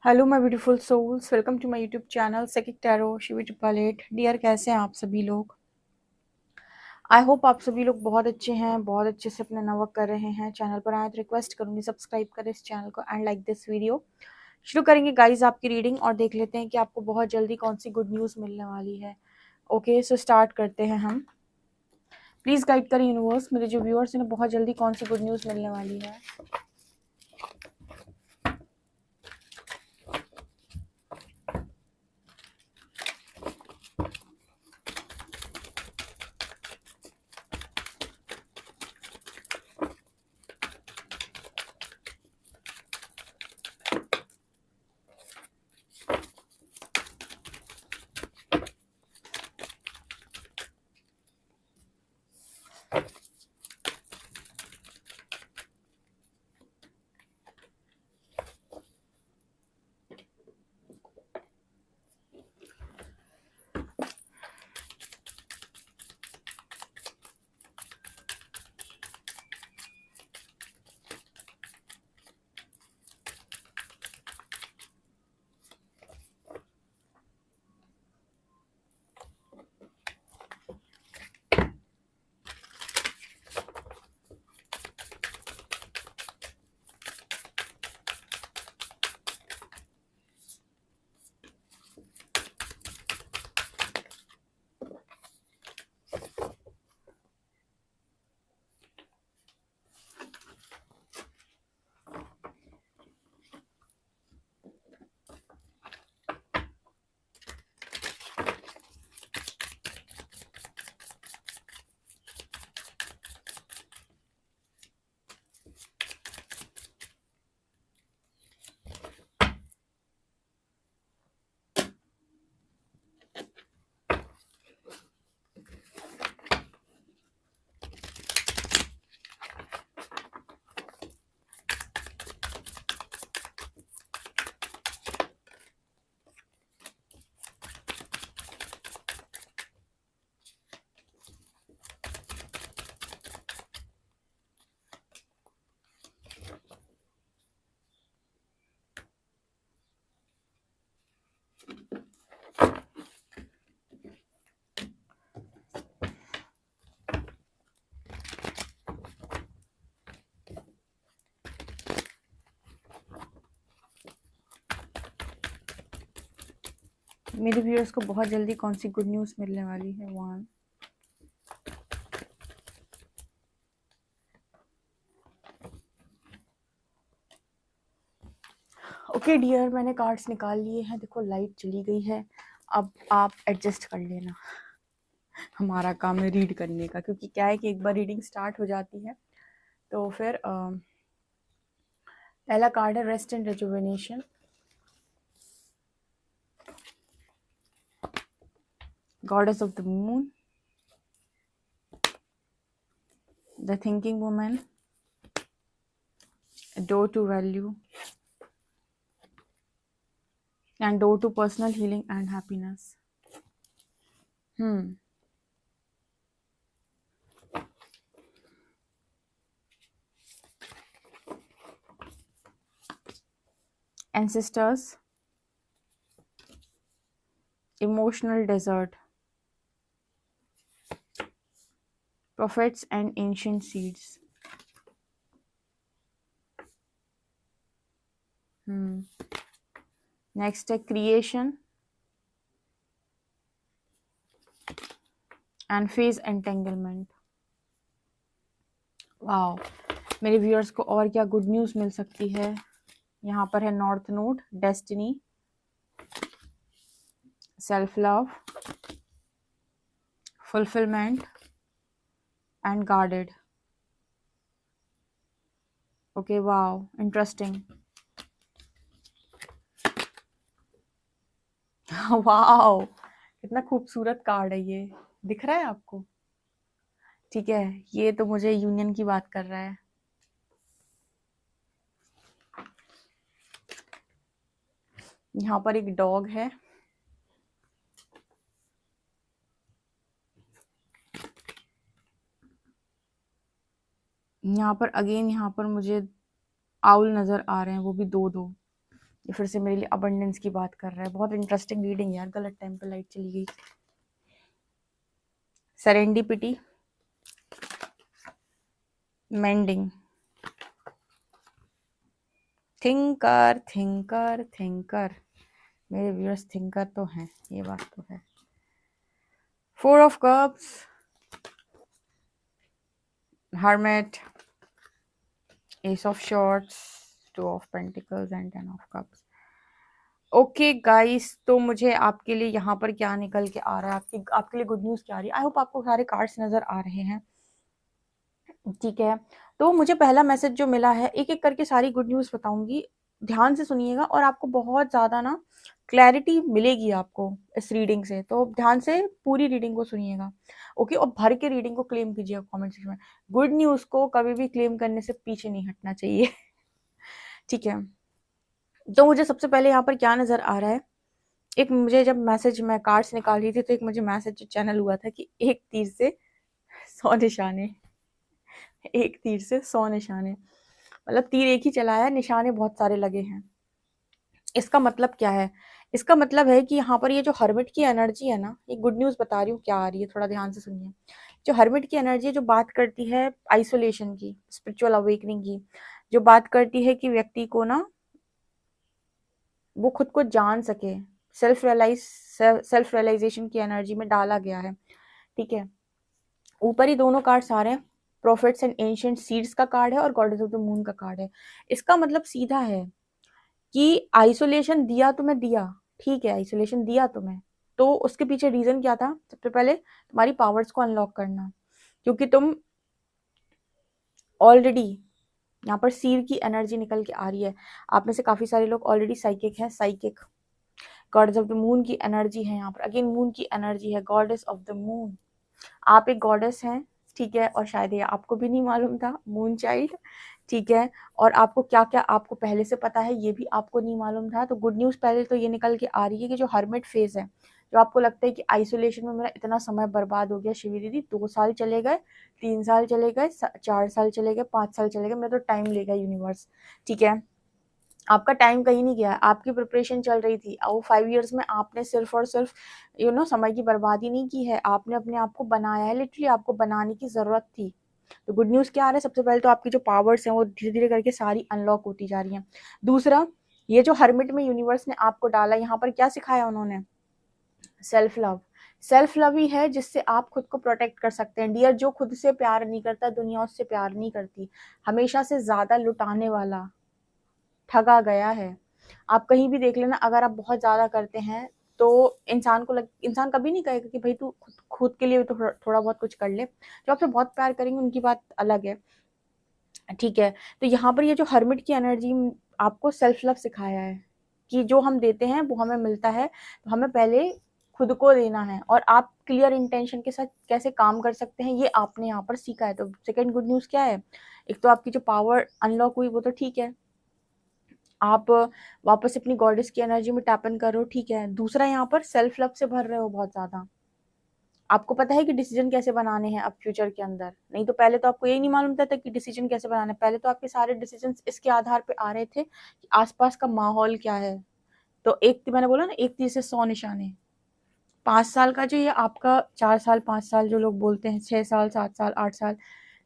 Hello my beautiful souls, welcome to my YouTube channel सेकिक tarot Shivi triple eight. Dear, कैसे हैं आप सभी लोग? आई होप आप सभी लोग बहुत अच्छे हैं, बहुत अच्छे से अपना वर्क कर रहे हैं। चैनल पर आए तो रिक्वेस्ट करूंगी सब्सक्राइब करें इस चैनल को एंड लाइक दिस वीडियो। शुरू करेंगे गाइज आपकी रीडिंग और देख लेते हैं कि आपको बहुत जल्दी कौन सी गुड न्यूज़ मिलने वाली है। ओके, सो स्टार्ट करते हैं हम। प्लीज़ गाइड करें यूनिवर्स, मेरे जो व्यूअर्स हैं बहुत जल्दी कौन सी गुड न्यूज़ मिलने वाली है। मेरे व्यूअर्स को बहुत जल्दी कौन सी गुड न्यूज़ मिलने वाली है। वन, ओके डियर, मैंने कार्ड्स निकाल लिए हैं। देखो लाइट चली गई है, अब आप एडजस्ट कर लेना। हमारा काम है रीड करने का, क्योंकि क्या है कि एक बार रीडिंग स्टार्ट हो जाती है तो फिर पहला कार्ड है rest and rejuvenation. Goddess of the moon, the thinking woman, door to value and door to personal healing and happiness. Ancestors, emotional desert, prophets and ancient seeds. Next है creation and phase entanglement. Wow, मेरे viewers को और क्या good news मिल सकती है। यहाँ पर है north node, destiny, self love, fulfilment and guarded. Okay, wow, interesting. Wow, कितना खूबसूरत कार्ड है ये, दिख रहा है आपको? ठीक है, ये तो मुझे यूनियन की बात कर रहा है। यहाँ पर एक डॉग है, यहाँ पर अगेन यहाँ पर मुझे आउल नजर आ रहे हैं, वो भी दो दो। ये फिर से मेरे लिए अबंडेंस की बात कर रहा है। बहुत इंटरेस्टिंग रीडिंग यार। गलत टाइम पे लाइट चली गई। Serendipity, mending, thinker thinker thinker. मेरे व्यूअर्स थिंकर तो हैं, ये बात तो है। 4 of cups, hermit, S of shorts, 2 of pentacles and 10 of cups. Okay guys, तो मुझे आपके लिए यहाँ पर क्या निकल के आ रहा है, आपके लिए गुड न्यूज़ क्या आ रही है। आई होप आपको सारे कार्ड्स नज़र आ रहे हैं। ठीक है, तो मुझे पहला मैसेज जो मिला है, एक एक करके सारी गुड न्यूज़ बताऊंगी, ध्यान से सुनिएगा और आपको बहुत ज़्यादा ना क्लैरिटी मिलेगी आपको इस रीडिंग से। तो ध्यान से पूरी रीडिंग को सुनिएगा, ओके। और भर के रीडिंग को क्लेम कीजिएगा कमेंट सेक्शन में। गुड न्यूज़ को कभी भी क्लेम करने से पीछे नहीं हटना चाहिए। ठीक है, तो मुझे सबसे पहले यहाँ पर क्या नज़र आ रहा है, एक मुझे जब मैसेज मैं कार्ड्स निकाल रही थी तो एक मुझे मैसेज चैनल हुआ था कि एक तीर से 100 निशाने, एक तीर से 100 निशाने, मतलब तीर एक ही चला है, निशाने बहुत सारे लगे हैं। इसका मतलब क्या है? इसका मतलब है कि यहाँ पर ये जो हर्मिट की एनर्जी है ना, ये गुड न्यूज़ बता रही हूँ क्या आ रही है, थोड़ा ध्यान से सुनिए। जो हर्मिट की एनर्जी है, जो बात करती है आइसोलेशन की, स्पिरिचुअल अवेकनिंग की, जो बात करती है कि व्यक्ति को ना वो खुद को जान सके, सेल्फ रियलाइजेशन की एनर्जी में डाला गया है। ठीक है, ऊपर ही दोनों कार्ड्स आ रहे हैं, प्रोफेट्स एंड एंशिएंट सीड्स का कार्ड है और गॉडेस ऑफ द मून का कार्ड है। इसका मतलब सीधा है कि आइसोलेशन दिया तुम्हें, दिया, ठीक है, आइसोलेशन दिया तुम्हें, तो उसके पीछे रीजन क्या था? सबसे पहले तुम्हारी पावर्स को अनलॉक करना, क्योंकि तुम ऑलरेडी, यहाँ पर सीर की एनर्जी निकल के आ रही है। आप में से काफी सारे लोग ऑलरेडी साइकिक हैं, psychic. Goddess of the moon की एनर्जी है यहाँ पर, अगेन मून की एनर्जी है, गॉडेस ऑफ द मून। आप एक गॉडेस हैं, ठीक है, और शायद ये आपको भी नहीं मालूम था, मून चाइल्ड, ठीक है। और आपको क्या क्या आपको पहले से पता है ये भी आपको नहीं मालूम था। तो गुड न्यूज़ पहले तो ये निकल के आ रही है कि जो हर्मिट फेज है, जो आपको लगता है कि आइसोलेशन में मेरा इतना समय बर्बाद हो गया शिवी दीदी, 2 साल चले गए, 3 साल चले गए, 4 साल चले गए, 5 साल चले गए, मेरा तो टाइम लेगा यूनिवर्स, ठीक है। आपका टाइम कहीं नहीं गया, आपकी प्रिपरेशन चल रही थी, और 5 इयर्स में आपने सिर्फ और सिर्फ समय की बर्बादी नहीं की है, आपने अपने आप को बनाया है, लिटरली आपको बनाने की जरूरत थी। तो गुड न्यूज़ क्या आ रहा है? सबसे पहले तो आपकी जो पावर्स हैं वो धीरे धीरे करके सारी अनलॉक होती जा रही हैं। दूसरा, ये जो हर्मिट में यूनिवर्स ने आपको डाला, यहाँ पर क्या सिखाया उन्होंने? Self love. सेल्फ लव ही है जिससे आप खुद को प्रोटेक्ट कर सकते हैं। डियर, जो खुद से प्यार नहीं करता, दुनिया उससे प्यार नहीं करती। हमेशा से ज्यादा लुटाने वाला ठगा गया है। आप कहीं भी देख लेना, अगर आप बहुत ज्यादा करते हैं तो इंसान कभी नहीं कहेगा कि भाई तू खुद के लिए तो थोड़ा बहुत कुछ कर ले। जो आपसे बहुत प्यार करेंगे उनकी बात अलग है, ठीक है। तो यहाँ पर ये जो हर्मिट की एनर्जी आपको सेल्फ लव सिखाया है कि जो हम देते हैं वो हमें मिलता है, तो हमें पहले खुद को देना है, और आप क्लियर इंटेंशन के साथ कैसे काम कर सकते हैं ये आपने यहाँ पर सीखा है। तो सेकंड गुड न्यूज़ क्या है? एक तो आपकी जो पावर अनलॉक हुई वो तो ठीक है, आप वापस अपनी गॉडेस की एनर्जी में टैप इन कर रहे हो, ठीक है। दूसरा, यहाँ पर सेल्फ लव से भर रहे हो बहुत ज्यादा। आपको पता है कि डिसीजन कैसे बनाने हैं अब फ्यूचर के अंदर, नहीं तो पहले तो आपको यही नहीं मालूम था कि डिसीजन कैसे बनाने। पहले तो आपके सारे डिसीजन इसके आधार पे आ रहे थे कि आसपास का माहौल क्या है। तो एक मैंने बोला ना, एक तीर से 100 निशाने। 5 साल का जो ये आपका, 4 साल 5 साल जो लोग बोलते हैं, 6 साल 7 साल 8 साल,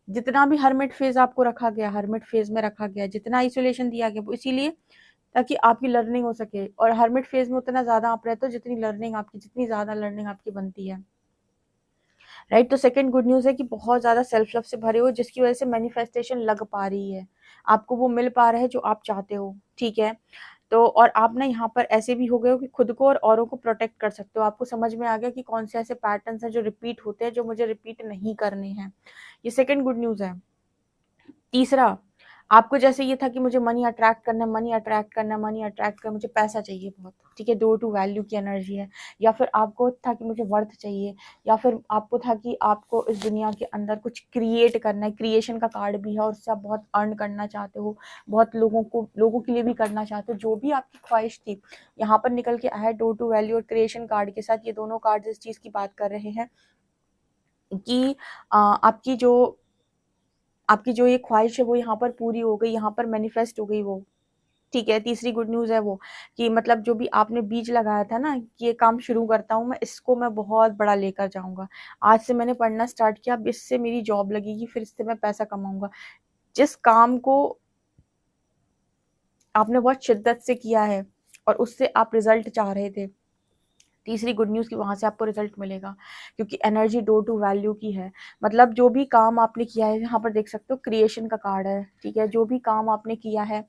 जितना भी हर्मिट फेज आपको रखा गया, हर्मिट फेज में रखा गया, जितना आइसोलेशन दिया गया, वो इसीलिए ताकि आपकी लर्निंग हो सके। और हर्मिट फेज में उतना ज्यादा आप रहते हो जितनी ज्यादा लर्निंग आपकी बनती है, राइट। तो सेकंड गुड न्यूज है कि बहुत ज्यादा सेल्फ लव से भरे हो, जिसकी वजह से मैनिफेस्टेशन लग पा रही है, आपको वो मिल पा रहा है जो आप चाहते हो, ठीक है। तो और आप ना यहाँ पर ऐसे भी हो गए हो कि खुद को और औरों को प्रोटेक्ट कर सकते हो। आपको समझ में आ गया कि कौन से ऐसे पैटर्न्स हैं जो रिपीट होते हैं, जो मुझे रिपीट नहीं करने हैं। ये सेकंड गुड न्यूज है। तीसरा, आपको जैसे ये था कि मुझे मनी अट्रैक्ट करना है, मनी अट्रैक्ट करना है, मनी अट्रैक्ट कर, मुझे पैसा चाहिए बहुत, ठीक है, 2 वैल्यू की एनर्जी है। या फिर आपको था कि मुझे वर्थ चाहिए, या फिर आपको था कि आपको इस दुनिया के अंदर कुछ क्रिएट करना है, क्रिएशन का कार्ड भी है, और उससे आप बहुत अर्न करना चाहते हो, बहुत लोगों के लिए भी करना चाहते हो, जो भी आपकी ख्वाहिश थी यहाँ पर निकल के आया। 2 वैल्यू और क्रिएशन कार्ड के साथ ये दोनों कार्ड इस चीज की बात कर रहे हैं कि आपकी जो ये ख्वाहिश है वो यहाँ पर पूरी हो गई, यहाँ पर मैनिफेस्ट हो गई वो, ठीक है, तीसरी गुड न्यूज़ है वो कि मतलब जो भी आपने बीज लगाया था ना कि ये काम शुरू करता हूँ मैं, इसको मैं बहुत बड़ा लेकर जाऊँगा। आज से मैंने पढ़ना स्टार्ट किया, अब इससे मेरी जॉब लगेगी, फिर इससे मैं पैसा कमाऊँगा। जिस काम को आपने बहुत शिद्दत से किया है और उससे आप रिज़ल्ट चाह रहे थे, तीसरी गुड न्यूज़ कि वहाँ से आपको रिजल्ट मिलेगा, क्योंकि एनर्जी डोर टू वैल्यू की है। मतलब जो भी काम आपने किया है, यहाँ पर देख सकते हो क्रिएशन का कार्ड है, ठीक है। जो भी काम आपने किया है,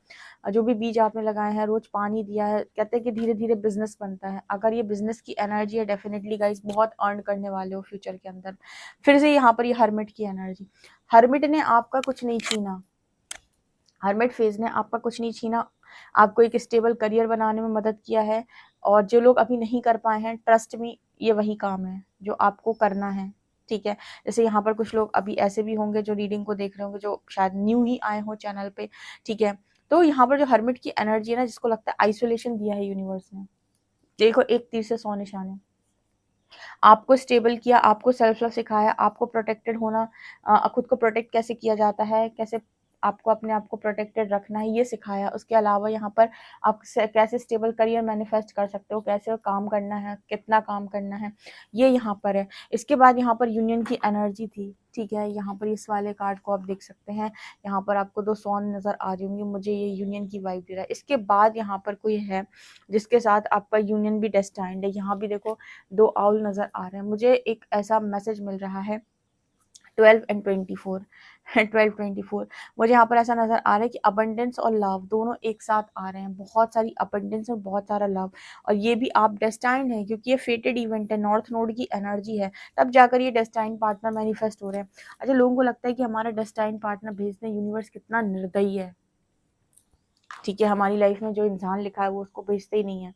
जो भी बीज आपने लगाए हैं, रोज पानी दिया है, कहते हैं कि धीरे धीरे बिजनेस बनता है। अगर ये बिजनेस की एनर्जी है, डेफिनेटली गाइस बहुत अर्न करने वाले हो फ्यूचर के अंदर। फिर से यहाँ पर ये हर्मिट की एनर्जी, हर्मिट ने आपका कुछ नहीं छीना, हर्मिट फेज ने आपका कुछ नहीं छीना, आपको एक स्टेबल करियर बनाने में मदद किया है। और जो लोग अभी नहीं कर पाए हैं, ट्रस्ट में ये वही काम है जो आपको करना है, ठीक है। जैसे यहाँ पर कुछ लोग अभी ऐसे भी होंगे जो रीडिंग को देख रहे होंगे, जो शायद न्यू ही आए हो चैनल पे, ठीक है। तो यहाँ पर जो हर्मिट की एनर्जी है ना, जिसको लगता है आइसोलेशन दिया है यूनिवर्स ने, देखो एक तीर से 100 निशाने, आपको स्टेबल किया, आपको सेल्फ लव सिखाया, आपको प्रोटेक्टेड होना, खुद को प्रोटेक्ट कैसे किया जाता है, कैसे आपको अपने आप को प्रोटेक्टेड रखना है, ये सिखाया। उसके अलावा यहाँ पर आप कैसे स्टेबल करियर मैनिफेस्ट कर सकते हो, कैसे काम करना है, कितना काम करना है, ये यहाँ पर है। इसके बाद यहाँ पर यूनियन की एनर्जी थी, ठीक है। यहाँ पर इस वाले कार्ड को आप देख सकते हैं, यहाँ पर आपको 2 सॉन नज़र आ रही होंगी, मुझे ये यूनियन की वाइब दे रहा है। इसके बाद यहाँ पर कोई है जिसके साथ आपका यूनियन भी डेस्टाइंड है। यहाँ भी देखो 2 आउल नज़र आ रहे हैं, मुझे एक ऐसा मैसेज मिल रहा है 12 एंड 24 12-24 मुझे यहाँ पर ऐसा नजर आ रहा है कि अबंडेंस और लव दोनों एक साथ आ रहे हैं, बहुत सारी अबंडेंस और बहुत सारा लव। और ये भी आप डेस्टाइंड है, क्योंकि ये फेटेड इवेंट है, नॉर्थ नोड की एनर्जी है, तब जाकर ये डेस्टाइंड पार्टनर मैनिफेस्ट हो रहे हैं। अच्छा, लोगों को लगता है कि हमारा डेस्टाइंड पार्टनर भेजने यूनिवर्स कितना निर्दयी है, ठीक है। हमारी लाइफ में जो इंसान लिखा है वो उसको भेजते ही नहीं है,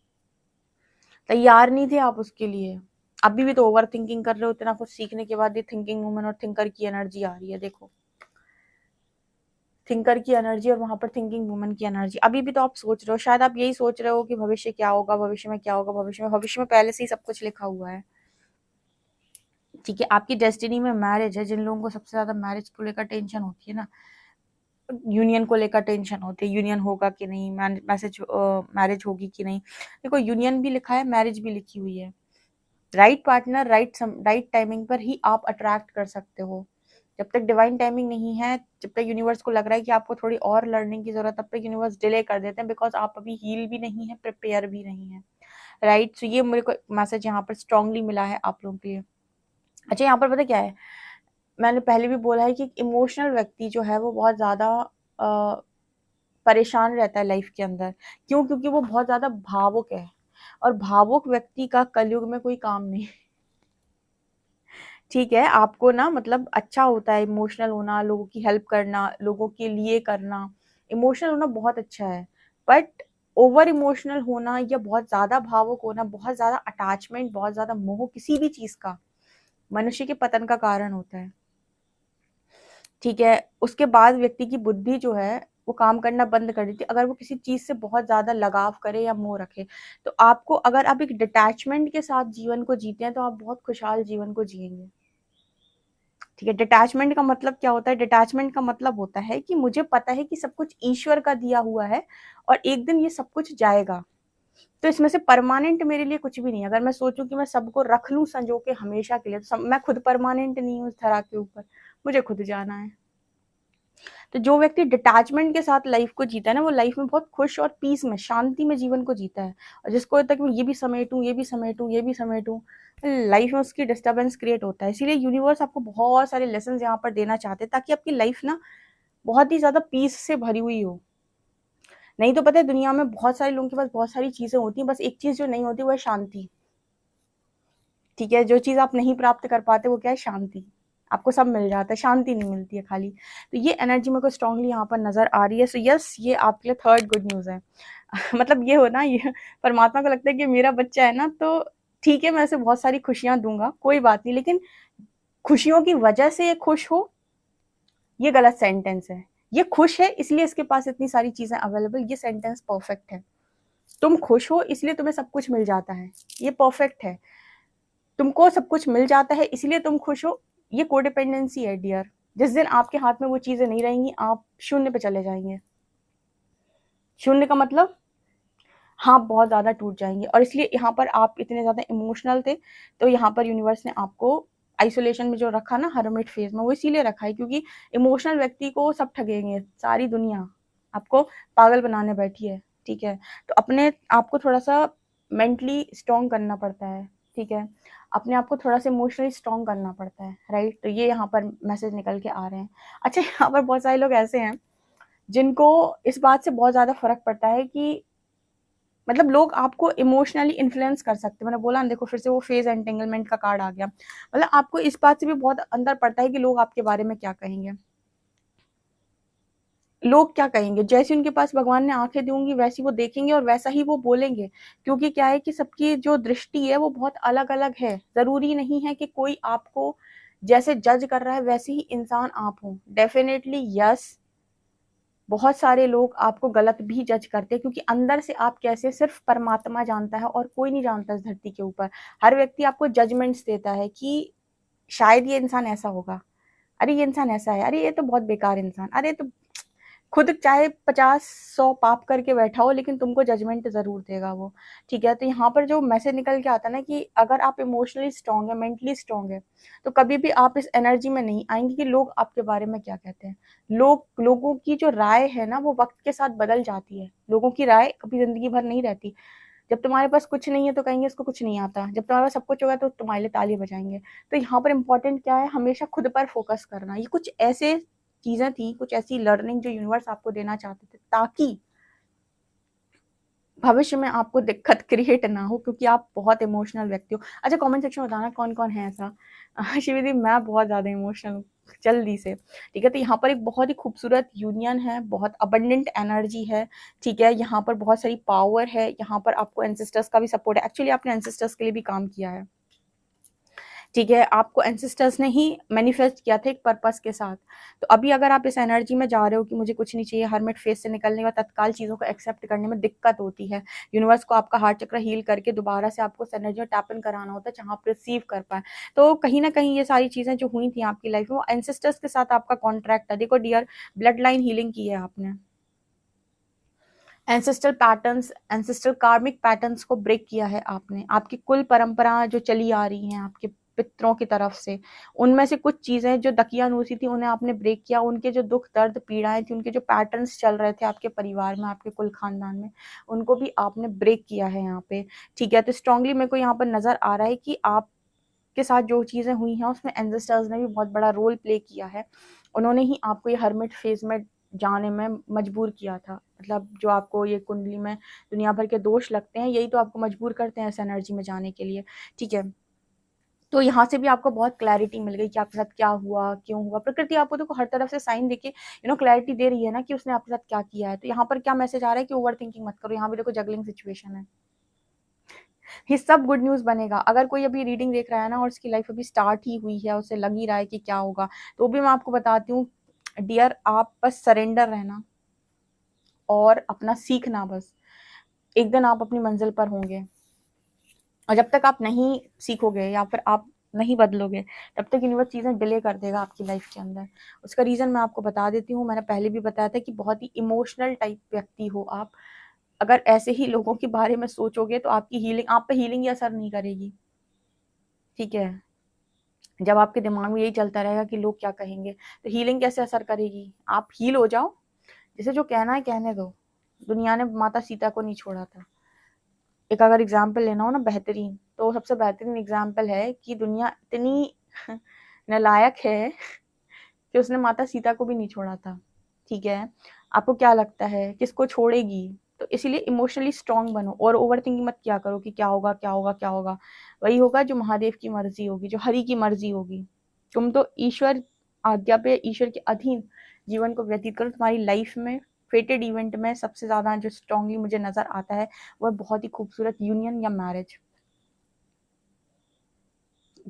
तैयार नहीं थे आप उसके लिए। अभी भी तो ओवर थिंकिंग कर रहे हो, इतना कुछ सीखने के बाद ये थिंकिंग वुमन और थिंकर की एनर्जी आ रही है। देखो थिंकर की एनर्जी और वहां पर थिंकिंग वुमन की एनर्जी। अभी भी तो आप सोच रहे हो, शायद आप यही सोच रहे हो कि भविष्य क्या होगा, भविष्य में क्या होगा, भविष्य में पहले से ही सब कुछ लिखा हुआ है, ठीक है। आपकी डेस्टिनी में मैरिज है। जिन लोगों को सबसे ज्यादा मैरिज को लेकर टेंशन होती है ना, यूनियन को लेकर टेंशन होती है, यूनियन होगा कि नहीं, मैरिज होगी कि नहीं, देखो यूनियन भी लिखा है, मैरिज भी लिखी हुई है। राइट पार्टनर राइट टाइमिंग पर ही आप अट्रैक्ट कर सकते हो। जब तक डिवाइन टाइमिंग नहीं है, जब तक यूनिवर्स को लग रहा है कि आपको थोड़ी और लर्निंग की जरूरत, तब तक यूनिवर्स डिले कर देते हैं, बिकॉज आप अभी हील भी नहीं है, प्रिपेयर भी नहीं है, राइट। सो ये मेरे को मैसेज यहाँ पर स्ट्रांगली मिला है आप लोगों के लिए। अच्छा, यहाँ पर पता क्या है, मैंने पहले भी बोला है कि इमोशनल व्यक्ति जो है वो बहुत ज्यादा परेशान रहता है लाइफ के अंदर। क्यों? क्योंकि वो बहुत ज्यादा भावुक है, और भावुक व्यक्ति का कलयुग में कोई काम नहीं, ठीक है। आपको ना मतलब अच्छा होता है इमोशनल होना, लोगों की हेल्प करना, लोगों के लिए करना, इमोशनल होना बहुत अच्छा है। बट ओवर इमोशनल होना या बहुत ज्यादा भावुक होना, बहुत ज्यादा अटैचमेंट, बहुत ज्यादा मोह किसी भी चीज का मनुष्य के पतन का कारण होता है, ठीक है। उसके बाद व्यक्ति की बुद्धि जो है वो काम करना बंद कर देती है, अगर वो किसी चीज से बहुत ज्यादा लगाव करे या मोह रखे। तो आपको, अगर आप एक डिटैचमेंट के साथ जीवन को जीते हैं, तो आप बहुत खुशहाल जीवन को जिएंगे, ठीक है। डिटैचमेंट का मतलब क्या होता है? डिटैचमेंट का मतलब होता है कि मुझे पता है कि सब कुछ ईश्वर का दिया हुआ है और एक दिन ये सब कुछ जाएगा, तो इसमें से परमानेंट मेरे लिए कुछ भी नहीं है। अगर मैं सोचूं कि मैं सबको रख लूं संजो के हमेशा के लिए, तो मैं खुद परमानेंट नहीं हूं इस धरा के ऊपर, मुझे खुद जाना है। तो जो व्यक्ति डिटैचमेंट के साथ लाइफ को जीता है ना, वो लाइफ में बहुत खुश और पीस में, शांति में जीवन को जीता है। और जिसको होता है कि मैं ये भी समेटूं, ये भी समेटूं, ये भी समेटूं, लाइफ में उसकी डिस्टर्बेंस क्रिएट होता है। इसीलिए यूनिवर्स आपको बहुत सारे लेसन यहाँ पर देना चाहते हैं, ताकि आपकी लाइफ ना बहुत ही ज्यादा पीस से भरी हुई हो। नहीं तो पता है दुनिया में बहुत सारे लोगों के पास बहुत सारी चीजें होती हैं, बस एक चीज जो नहीं होती वो है शांति, ठीक है। जो चीज आप नहीं प्राप्त कर पाते वो क्या है? शांति। आपको सब मिल जाता है, शांति नहीं मिलती है खाली। तो ये एनर्जी मेरे को स्ट्रांगली यहाँ पर नजर आ रही है। सो यस, ये आपके लिए थर्ड गुड न्यूज है। मतलब ये हो ना, ये परमात्मा को लगता है कि मेरा बच्चा है ना, तो ठीक है, मैं इसे बहुत सारी खुशियां दूंगा, कोई बात नहीं, लेकिन खुशियों की वजह से ये खुश हो, ये गलत सेंटेंस है। ये खुश है इसलिए इसके पास इतनी सारी चीजें अवेलेबल, ये सेंटेंस परफेक्ट है। तुम खुश हो इसलिए तुम्हें सब कुछ मिल जाता है, ये परफेक्ट है। तुमको सब कुछ मिल जाता है इसलिए तुम खुश हो, ये कोडिपेंडेंसी है डियर। जिस दिन आपके हाथ में वो चीजें नहीं रहेंगी, आप शून्य पे चले जाएंगे, शून्य का मतलब हाँ, बहुत ज़्यादा टूट जाएँगे, और इसलिए यहाँ पर आप इतने ज़्यादा इमोशनल थे, तो यहाँ पर यूनिवर्स ने आपको आइसोलेशन में जो रखा ना, हर्मिट फेज़ में, वो इसीलिए रखा है क्योंकि इमोशनल व्यक्ति को सब ठगेंगे, सारी दुनिया आपको पागल बनाने बैठी है, ठीक है? तो अपने आप को थोड़ा-सा मेंटली स्ट्रॉन्ग करना पड़ता है, ठीक है? अपने आप को थोड़ा-सा इमोशनली स्ट्रॉन्ग करना पड़ता है, राइट? तो ये यहाँ पर मैसेज निकल के आ रहे हैं। अच्छा, यहाँ पर बहुत सारे लोग ऐसे हैं, जिनको इस बात से बहुत ज़्यादा फ़र्क पड़ता है कि मतलब लोग आपको इमोशनली इन्फ्लुएंस कर सकते हैं। मैंने बोला ना, देखो फिर से वो फेज एंटेंगलमेंट का कार्ड आ गया। मतलब आपको इस बात से भी बहुत अंदर पड़ता है कि लोग आपके बारे में क्या कहेंगे, लोग क्या कहेंगे। जैसी उनके पास भगवान ने आंखें दी होंगी वैसी वो देखेंगे और वैसा ही वो बोलेंगे, क्योंकि क्या है कि सबकी जो दृष्टि है वो बहुत अलग अलग है। जरूरी नहीं है कि कोई आपको जैसे जज कर रहा है वैसे ही इंसान आप हो। डेफिनेटली यस, बहुत सारे लोग आपको गलत भी जज करते हैं, क्योंकि अंदर से आप कैसे सिर्फ परमात्मा जानता है और कोई नहीं जानता इस धरती के ऊपर। हर व्यक्ति आपको जजमेंट्स देता है कि शायद ये इंसान ऐसा होगा, अरे ये इंसान ऐसा है, अरे ये तो बहुत बेकार इंसान, अरे तो खुद चाहे 50-100 पाप करके बैठा हो लेकिन तुमको जजमेंट ज़रूर देगा वो, ठीक है? तो यहाँ पर जो मैसेज निकल के आता है ना कि अगर आप इमोशनली स्ट्रांग है, मेंटली स्ट्रांग है, तो कभी भी आप इस एनर्जी में नहीं आएँगे कि लोग आपके बारे में क्या कहते हैं। लोगों की जो राय है ना वो वक़्त के साथ बदल जाती है। लोगों की राय कभी ज़िंदगी भर नहीं रहती। जब तुम्हारे पास कुछ नहीं है तो कहेंगे इसको कुछ नहीं आता, जब तुम्हारे पास सब कुछ होगा तो तुम्हारे लिए ताली बजाएँगे। तो यहाँ पर इम्पोर्टेंट क्या है, हमेशा खुद पर फोकस करना। ये कुछ ऐसे चीज़ें थी, कुछ ऐसी लर्निंग जो यूनिवर्स आपको देना चाहते थे, ताकि भविष्य में आपको दिक्कत क्रिएट ना हो, क्योंकि आप बहुत इमोशनल व्यक्ति हो। अच्छा, कमेंट सेक्शन में बताना कौन-कौन है ऐसा। शिवी दी, मैं बहुत ज़्यादा इमोशनल हूँ, जल्दी से, ठीक है? तो यहाँ पर एक बहुत ही खूबसूरत यूनियन है, बहुत अबंडेंट एनर्जी है, ठीक है? यहाँ पर बहुत सारी पावर है, यहाँ पर आपको एंसेस्टर्स का भी सपोर्ट है। एक्चुअली आपने एंसेस्टर्स के लिए भी काम किया है, ठीक है? आपको एंसेस्टर्स ने ही मैनिफेस्ट किया था एक पर्पस के साथ। तो अभी अगर आप इस एनर्जी में जा रहे हो कि मुझे कुछ नहीं चाहिए, हर्मिट फेज से निकलने के बाद तत्काल चीज़ों को एक्सेप्ट करने में दिक्कत होती है। यूनिवर्स को आपका हार्ट चक्र हील करके दोबारा से आपको उस एनर्जी में टैप इन कराना होता है जहाँ आप रिसीव कर पाएँ। तो कहीं न कहीं ये सारी चीज़ें जो हुई थी आपकी लाइफ में, वो एंसेस्टर्स के साथ आपका कॉन्ट्रैक्ट था। देखो डियर, ब्लड लाइन हीलिंग की है आपने। एंसेस्ट्रल पैटर्न्स, एंसेस्ट्रल कार्मिक पैटर्न्स को ब्रेक किया है आपने। आपकी कुल परंपरा जो चली आ रही हैं आपके पितरों की तरफ से, उनमें से कुछ चीज़ें जो दकियानूसी थी उन्हें आपने ब्रेक किया। उनके जो दुख दर्द पीड़ाएँ थी, उनके जो पैटर्न्स चल रहे थे आपके परिवार में, आपके कुल खानदान में, उनको भी आपने ब्रेक किया है यहाँ पे, ठीक है? तो स्ट्रांगली मेरे को यहाँ पर नज़र आ रहा है कि आपके साथ जो चीज़ें हुई हैं उसमें एंसेस्टर्स ने भी बहुत बड़ा रोल प्ले किया है। उन्होंने ही आपको ये हर्मिट फेज़ में जाने में मजबूर किया था। मतलब जो आपको ये कुंडली में दुनिया भर के दोष लगते हैं, यही तो आपको मजबूर करते हैं इस एनर्जी में जाने के लिए, ठीक है? तो यहाँ से भी आपको बहुत क्लैरिटी मिल गई कि आपके साथ क्या हुआ, क्यों हुआ। प्रकृति आपको देखो हर तरफ से साइन देके क्लैरिटी दे रही है ना कि उसने आपके साथ क्या किया है। तो यहाँ पर क्या मैसेज आ रहा है कि ओवरथिंकिंग मत करो। यहाँ भी देखो जगलिंग सिचुएशन है। ये सब गुड न्यूज़ बनेगा। अगर कोई अभी रीडिंग देख रहा है ना और उसकी लाइफ अभी स्टार्ट ही हुई है, उसे लग ही रहा है कि क्या होगा, तो भी मैं आपको बताती हूँ डियर, आप बस सरेंडर रहना और अपना सीखना बस। एक दिन आप अपनी मंजिल पर होंगे, और जब तक आप नहीं सीखोगे या फिर आप नहीं बदलोगे, तब तक यूनिवर्स चीज़ें डिले कर देगा आपकी लाइफ के अंदर। उसका रीज़न मैं आपको बता देती हूँ। मैंने पहले भी बताया था कि बहुत ही इमोशनल टाइप व्यक्ति हो आप। अगर ऐसे ही लोगों के बारे में सोचोगे तो आपकी हीलिंग, आप पे हीलिंग ही असर नहीं करेगी, ठीक है? जब आपके दिमाग में यही चलता रहेगा कि लोग क्या कहेंगे, तो हीलिंग कैसे असर करेगी? आप हील हो जाओ, जिसे जो कहना है कहने दो। दुनिया ने माता सीता को नहीं छोड़ा था। एक अगर एग्जाम्पल लेना हो ना बेहतरीन, तो सबसे बेहतरीन एग्जाम्पल है कि दुनिया इतनी नालायक है कि उसने माता सीता को भी नहीं छोड़ा था, ठीक है? आपको क्या लगता है किसको छोड़ेगी? तो इसीलिए इमोशनली स्ट्रांग बनो और ओवरथिंकिंग मत किया करो कि क्या होगा, क्या होगा, क्या होगा। वही होगा जो महादेव की मर्जी होगी, जो हरि की मर्जी होगी। तुम तो ईश्वर आज्ञा पे, ईश्वर के अधीन जीवन को व्यतीत करो। तुम्हारी लाइफ में फेटेड इवेंट में सबसे ज़्यादा जो स्ट्रांगली मुझे नज़र आता है, वो बहुत ही खूबसूरत यूनियन या मैरिज,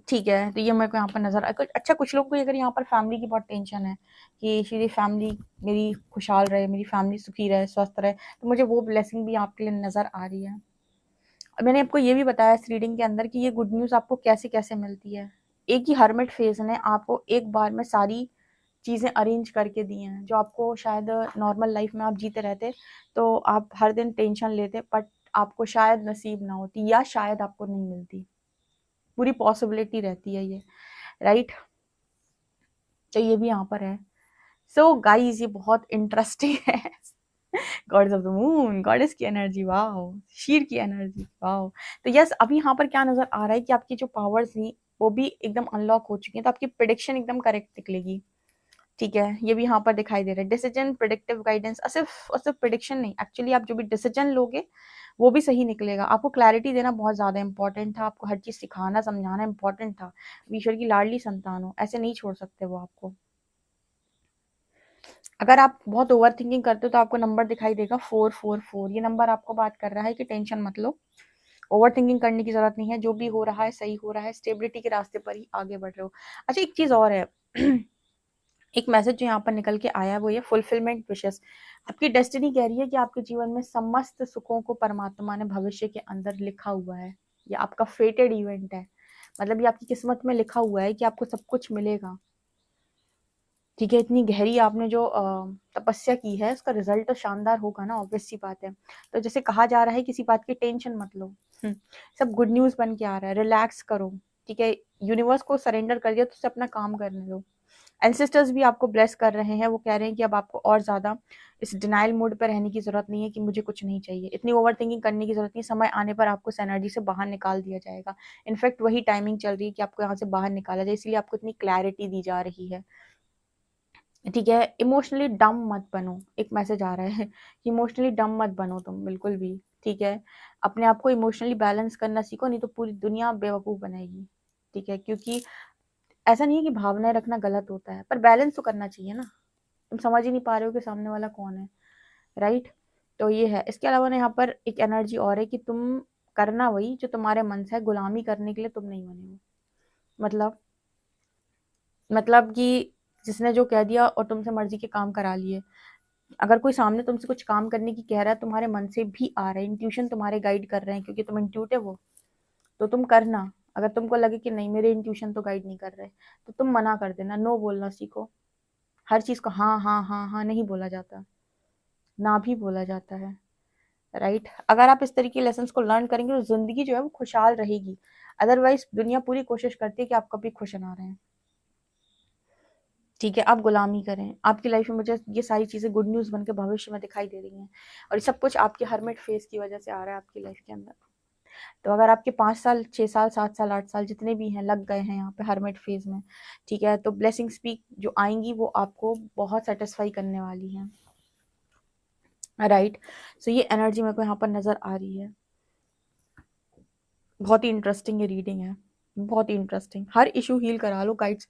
ठीक है? तो ये मेरे को यहाँ पर नज़र आया। अच्छा, कुछ लोग को अगर यहाँ पर फैमिली की बहुत टेंशन है कि श्री फैमिली मेरी खुशहाल रहे, मेरी फैमिली सुखी रहे, स्वस्थ रहे, तो मुझे वो ब्लेसिंग भी आपके लिए नज़र आ रही है। और मैंने आपको ये भी बताया इस रीडिंग के अंदर कि ये गुड न्यूज़ आपको कैसे-कैसे मिलती है। एक ही हर्मिट फेज़ ने आपको एक बार में सारी चीज़ें अरेंज करके दी हैं, जो आपको शायद नॉर्मल लाइफ में आप जीते रहते तो आप हर दिन टेंशन लेते, बट आपको शायद नसीब ना होती या शायद आपको नहीं मिलती। पूरी पॉसिबिलिटी रहती है ये, राइट। तो ये भी यहाँ पर है। सो गाइज ये बहुत इंटरेस्टिंग है। God's of the moon, goddess की एनर्जी, वाओ, शीर की एनर्जी, वाओ। तो यस, अभी यहाँ पर क्या नजर आ रहा है कि आपकी जो पावर्स थी वो भी एकदम अनलॉक हो चुकी हैं, तो आपकी प्रिडिक्शन एकदम करेक्ट निकलेगी। ठीक है, ये भी यहाँ पर दिखाई दे रहा है। डिसीजन, प्रिडिक्टिव गाइडेंस, सिर्फ प्रिडिक्शन नहीं, एक्चुअली आप जो भी डिसीजन लोगे वो भी सही निकलेगा। आपको क्लैरिटी देना बहुत ज्यादा इंपॉर्टेंट था, आपको हर चीज सिखाना समझाना इंपॉर्टेंट था। ईश्वर की लाडली संतान हो, ऐसे नहीं छोड़ सकते वो आपको। अगर आप बहुत ओवर थिंकिंग करते हो तो आपको नंबर दिखाई देगा 444। ये नंबर आपको बात कर रहा है कि टेंशन मत लो, ओवर थिंकिंग करने की जरूरत नहीं है, जो भी हो रहा है सही हो रहा है, स्टेबिलिटी के रास्ते पर ही आगे बढ़ रहे हो। अच्छा, एक चीज और है। एक मैसेज जो यहाँ पर निकल के आया है वो ये, फुलफिलमेंट विशेस। आपकी डेस्टिनी कह रही है कि आपके जीवन में समस्त सुखों को परमात्मा ने भविष्य के अंदर लिखा हुआ है। ये आपका फेटेड इवेंट है, मतलब ये आपकी किस्मत में लिखा हुआ है कि आपको सब कुछ मिलेगा। ठीक है, इतनी गहरी आपने जो तपस्या की है उसका रिजल्ट तो शानदार होगा ना, ऑब्वियस सी बात है। तो जैसे कहा जा रहा है किसी बात की टेंशन मत लो, सब गुड न्यूज बन के आ रहा है, रिलैक्स करो। ठीक है, यूनिवर्स को सरेंडर कर दिया तो उससे अपना काम करने दो। एंसेस्टर्स भी आपको ब्लेस कर रहे हैं, वो कह रहे हैं कि अब आपको और ज्यादा इस डिनाइल मोड पर रहने की जरूरत नहीं है कि मुझे कुछ नहीं चाहिए, इतनी ओवर थिंकिंग करने की जरूरत नहीं। समय आने पर आपको इस एनर्जी से बाहर निकाल दिया जाएगा। इनफैक्ट वही टाइमिंग चल रही है कि आपको यहाँ से बाहर निकाला जाए, इसलिए आपको इतनी क्लैरिटी दी जा रही है। ठीक है, इमोशनली डम मत बनो, एक मैसेज आ रहा है कि इमोशनली डम मत बनो तुम बिल्कुल भी। ठीक है, अपने आप को इमोशनली बैलेंस करना सीखो, नहीं तो पूरी दुनिया बेवकूफ बनाएगी। ठीक है, क्योंकि ऐसा नहीं है कि भावनाएं रखना गलत होता है, पर बैलेंस तो करना चाहिए ना। तुम समझ ही नहीं पा रहे हो कि सामने वाला कौन है, राइट। तो ये है। इसके अलावा ना यहाँ पर एक एनर्जी और है कि तुम करना वही जो तुम्हारे मन से है, गुलामी करने के लिए तुम नहीं बने हो। मतलब कि जिसने जो कह दिया और तुमसे मर्जी के काम करा लिए। अगर कोई सामने तुमसे कुछ काम करने की कह रहा है, तुम्हारे मन से भी आ रहा है, इंट्यूशन तुम्हारे गाइड कर रहे हैं, क्योंकि तुम इंट्यूटिव हो, तो तुम करना। अगर तुमको लगे कि नहीं मेरे इंट्यूशन तो गाइड नहीं कर रहे, तो तुम मना कर देना, नो बोलना सीखो। हर चीज को हाँ हाँ हाँ हाँ नहीं बोला जाता, ना भी बोला जाता है, राइट। अगर आप इस तरीके के लेसन को लर्न करेंगे तो जिंदगी जो है वो खुशहाल रहेगी। अदरवाइज दुनिया पूरी कोशिश करती है कि आप कभी खुश ना रहें। ठीक है, आप गुलामी करें। आपकी लाइफ में मुझे ये सारी चीजें गुड न्यूज बन के भविष्य में दिखाई दे रही हैं, और ये सब कुछ आपके हरमिट फेस की वजह से आ रहा है आपकी लाइफ के अंदर। तो अगर आपके 5 साल 6 साल 7 साल 8 साल जितने भी हैं लग गए हैं यहाँ पे हरमिट फेज में, ठीक है, तो ब्लेसिंग्स भी जो आएंगी वो आपको बहुत सेटिस्फाई करने वाली हैं, राइट। सो ये एनर्जी मेरे को यहाँ पर नजर आ रही है। बहुत ही इंटरेस्टिंग ये रीडिंग है, बहुत ही इंटरेस्टिंग। हर इशू हील करा लो, गाइड्स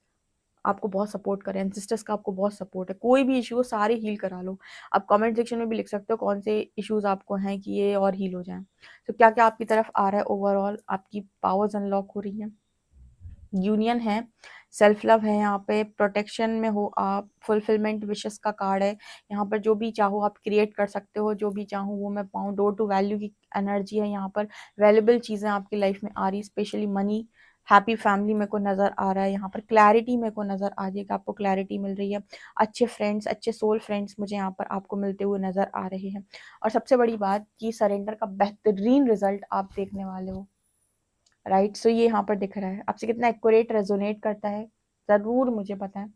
आपको बहुत सपोर्ट करें, सिस्टर्स का आपको बहुत सपोर्ट है। कोई भी इशू हो सारे हील करा लो। आप कमेंट सेक्शन में भी लिख सकते हो कौन से इश्यूज आपको हैं कि ये और हील हो जाएं। तो क्या क्या आपकी तरफ आ रहा है, ओवरऑल आपकी पावर्स अनलॉक हो रही हैं, यूनियन है, सेल्फ लव है, यहाँ पे प्रोटेक्शन में हो आप, फुलफिलमेंट विशेस का कार्ड है। यहाँ पर जो भी चाहो आप क्रिएट कर सकते हो, जो भी चाहो वो मैं पाऊँ। डोर टू वैल्यू की एनर्जी है, यहाँ पर वैल्यूबल चीज़ें आपकी लाइफ में आ रही, स्पेशली मनी, हैप्पी फैमिली मेरे को नज़र आ रहा है। यहाँ पर क्लैरिटी मेरे को नज़र आ रही है कि आपको क्लैरिटी मिल रही है। अच्छे फ्रेंड्स, अच्छे सोल फ्रेंड्स मुझे यहाँ पर आपको मिलते हुए नज़र आ रहे हैं। और सबसे बड़ी बात कि सरेंडर का बेहतरीन रिजल्ट आप देखने वाले हो, राइट। सो ये यहाँ पर दिख रहा है। आपसे कितना एक्यूरेट रेजोनेट करता है ज़रूर मुझे पता है।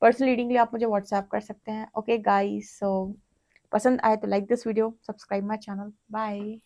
पर्सनल रीडिंग के लिए आप मुझे व्हाट्सएप कर सकते हैं। ओके गाइस, सो पसंद आए तो like this video, subscribe my channel, bye.